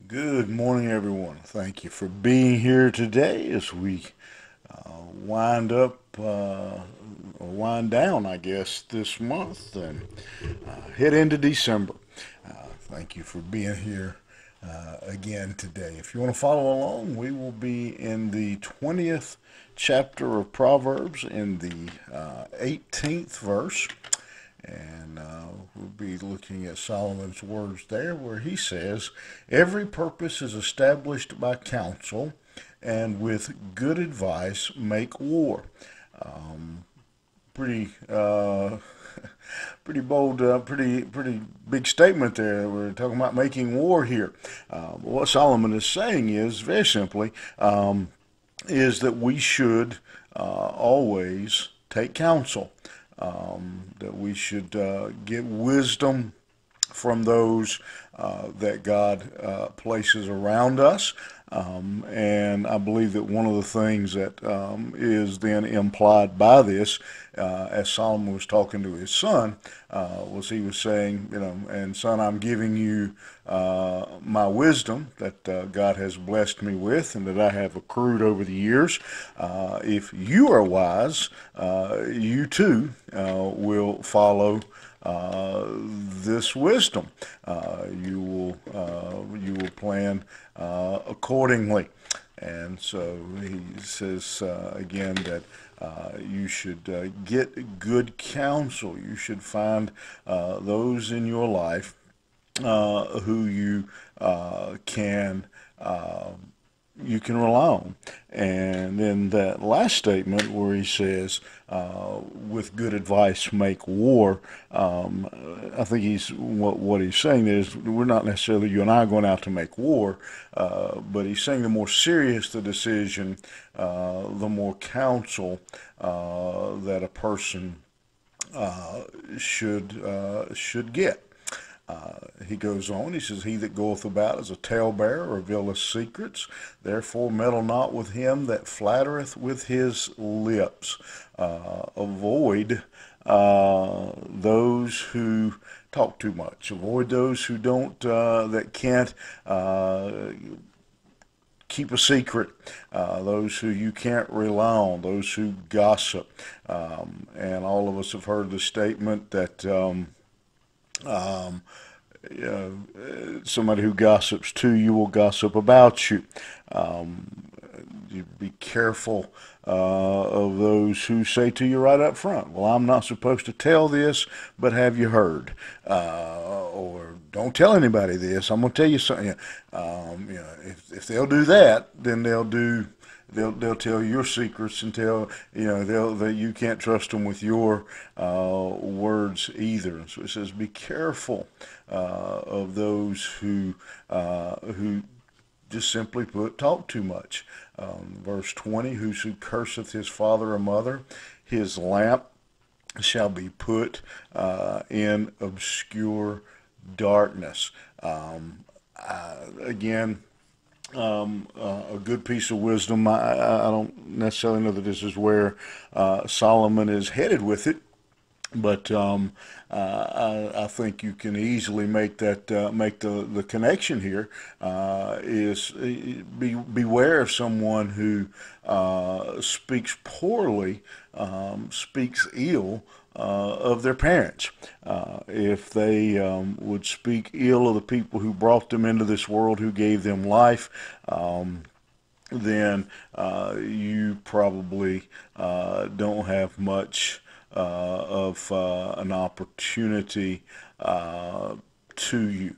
Good morning, everyone. Thank you for being here today as we wind up or wind down, I guess, this month and head into December. Thank you for being here again today. If you want to follow along, we will be in the 20th chapter of Proverbs in the 18th verse. And we'll be looking at Solomon's words there, where he says, "Every purpose is established by counsel, and with good advice make war." Pretty, pretty bold, pretty big statement there. We're talking about making war here. What Solomon is saying is very simply, is that we should always take counsel. That we should get wisdom from those that God places around us. And I believe that one of the things that is then implied by this, as Solomon was talking to his son, was he was saying, and son, I'm giving you my wisdom that God has blessed me with and that I have accrued over the years. If you are wise, you too will follow this wisdom. You will plan accordingly. And so he says again that you should get good counsel. You should find those in your life who can you can rely on. And then that last statement where he says, with good advice make war, I think what he's saying is we're not necessarily, you and I, going out to make war, but he's saying the more serious the decision, the more counsel that a person should get. He goes on, he says, "He that goeth about as a talebearer revealeth secrets. Therefore meddle not with him that flattereth with his lips." Avoid those who talk too much. Avoid those who don't, that can't keep a secret, those who you can't rely on, those who gossip. And all of us have heard the statement that somebody who gossips to you will gossip about you. You be careful of those who say to you right up front, "Well, I'm not supposed to tell this, but have you heard?" Or "Don't tell anybody this. I'm going to tell you something." If they'll do that, then they'll tell your secrets and tell that you can't trust them with your words either. And so it says, be careful of those who just simply put talk too much. Verse 20: "Whoso curseth his father or mother, his lamp shall be put in obscure darkness." Again, a good piece of wisdom. I don't necessarily know that this is where Solomon is headed with it, but I think you can easily make the connection here. Is beware of someone who speaks poorly, speaks ill of their parents. If they would speak ill of the people who brought them into this world, who gave them life, then you probably don't have much of an opportunity to you.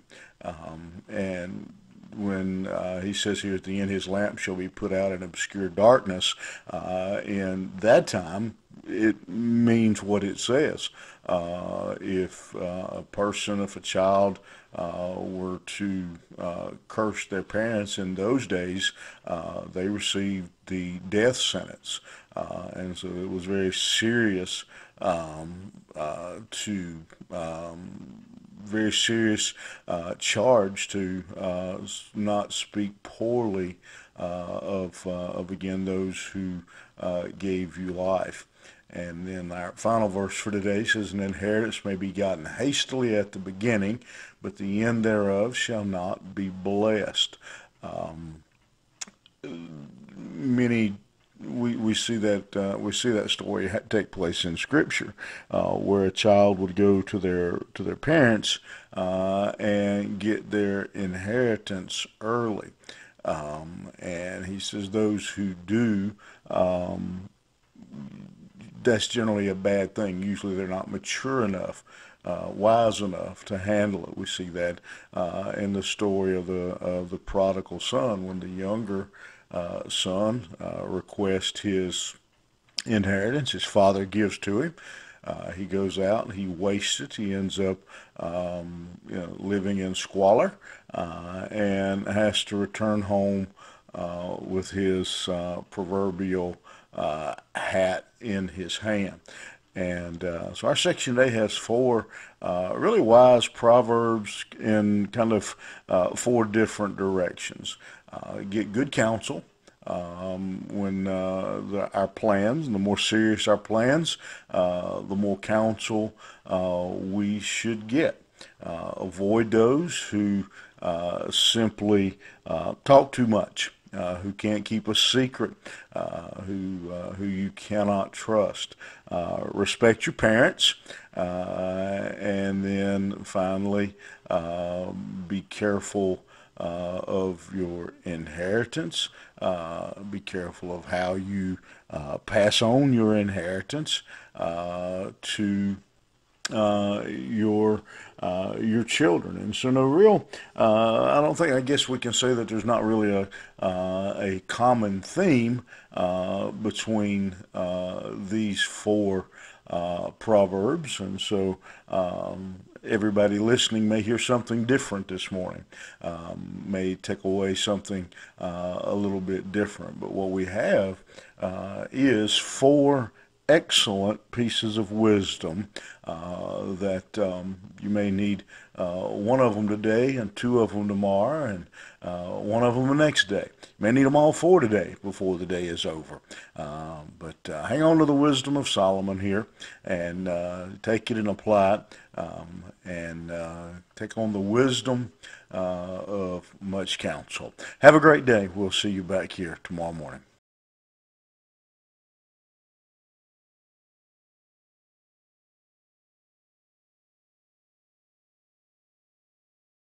And when he says here at the end, his lamp shall be put out in obscure darkness, in that time, it means what it says. If a child were to curse their parents in those days, they received the death sentence. And so it was very serious to very serious charge to not speak poorly of again those who gave you life. And then our final verse for today says, an inheritance may be gotten hastily at the beginning, but the end thereof shall not be blessed. Many we see that story take place in Scripture, where a child would go to their parents and get their inheritance early, and he says those who do. That's generally a bad thing. Usually they're not mature enough, wise enough to handle it. We see that in the story of the prodigal son, when the younger son requests his inheritance. His father gives to him. He goes out and he wastes it. He ends up living in squalor and has to return home with his proverbial hat in his hand. And so our section today has four really wise proverbs in kind of four different directions. Get good counsel. When our plans, the more serious our plans, the more counsel we should get. Avoid those who simply talk too much, who can't keep a secret, who you cannot trust. Respect your parents, and then finally be careful of your inheritance. Be careful of how you pass on your inheritance to your children. And so no real I don't think, I guess we can say that there's not really a common theme between these four proverbs. And so everybody listening may hear something different this morning, may take away something a little bit different. But what we have is four excellent pieces of wisdom that you may need one of them today and two of them tomorrow and one of them the next day. You may need them all four today before the day is over. But hang on to the wisdom of Solomon here and take it and apply it, and take on the wisdom of much counsel. Have a great day. We'll see you back here tomorrow morning.